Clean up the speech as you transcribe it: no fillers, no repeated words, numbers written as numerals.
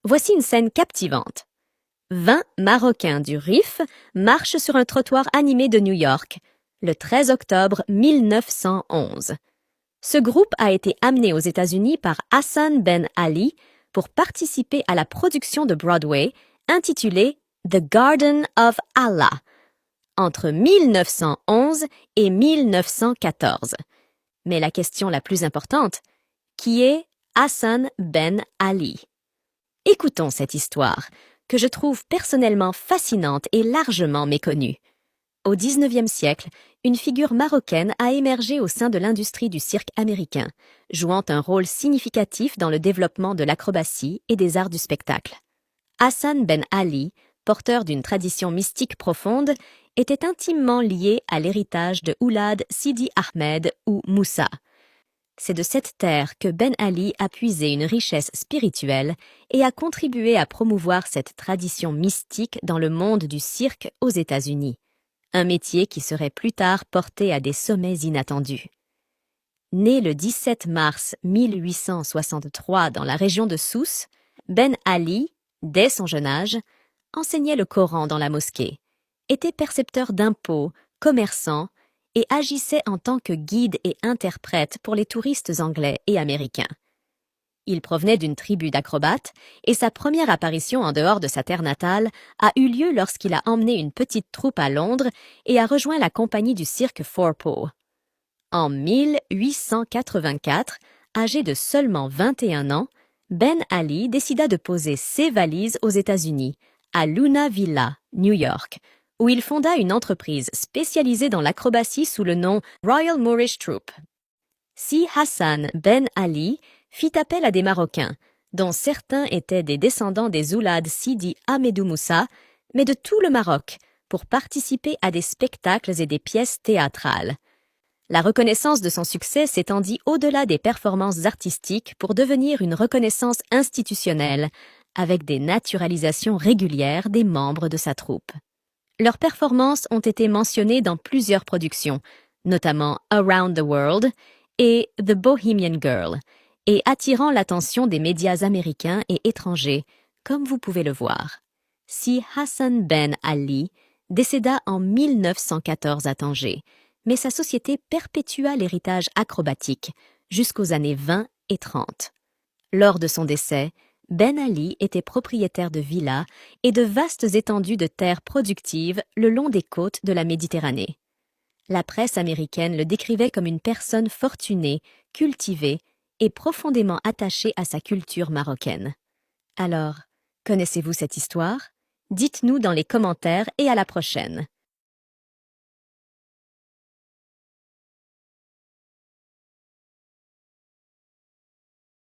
Voici une scène captivante. 20 Marocains du Rif marchent sur un trottoir animé de New York, le 13 octobre 1911. Ce groupe a été amené aux États-Unis par Hassan Ben Ali pour participer à la production de Broadway intitulée The Garden of Allah entre 1911 et 1914. Mais la question la plus importante, qui est Hassan Ben Ali? Écoutons cette histoire, que je trouve personnellement fascinante et largement méconnue. Au XIXe siècle, une figure marocaine a émergé au sein de l'industrie du cirque américain, jouant un rôle significatif dans le développement de l'acrobatie et des arts du spectacle. Hassan Ben Ali, porteur d'une tradition mystique profonde, était intimement lié à l'héritage de Oulad Sidi Ahmed ou Moussa. C'est de cette terre que Ben Ali a puisé une richesse spirituelle et a contribué à promouvoir cette tradition mystique dans le monde du cirque aux États-Unis, un métier qui serait plus tard porté à des sommets inattendus. Né le 17 mars 1863 dans la région de Sousse, Ben Ali, dès son jeune âge, enseignait le Coran dans la mosquée, était percepteur d'impôts, commerçant, et agissait en tant que guide et interprète pour les touristes anglais et américains. Il provenait d'une tribu d'acrobates et sa première apparition en dehors de sa terre natale a eu lieu lorsqu'il a emmené une petite troupe à Londres et a rejoint la compagnie du cirque Four Paws. En 1884, âgé de seulement 21 ans, Ben Ali décida de poser ses valises aux États-Unis, à Luna Villa, New York, où il fonda une entreprise spécialisée dans l'acrobatie sous le nom Royal Moorish Troupe. Si Hassan Ben Ali fit appel à des Marocains, dont certains étaient des descendants des Oulad Sidi Ahmedou Moussa, mais de tout le Maroc, pour participer à des spectacles et des pièces théâtrales. La reconnaissance de son succès s'étendit au-delà des performances artistiques pour devenir une reconnaissance institutionnelle, avec des naturalisations régulières des membres de sa troupe. Leurs performances ont été mentionnées dans plusieurs productions, notamment Around the World et The Bohemian Girl, et attirant l'attention des médias américains et étrangers, comme vous pouvez le voir. Si Hassan Ben Ali décéda en 1914 à Tanger, mais sa société perpétua l'héritage acrobatique jusqu'aux années 20 et 30. Lors de son décès, Ben Ali était propriétaire de villas et de vastes étendues de terres productives le long des côtes de la Méditerranée. La presse américaine le décrivait comme une personne fortunée, cultivée et profondément attachée à sa culture marocaine. Alors, connaissez-vous cette histoire? Dites-nous dans les commentaires et à la prochaine.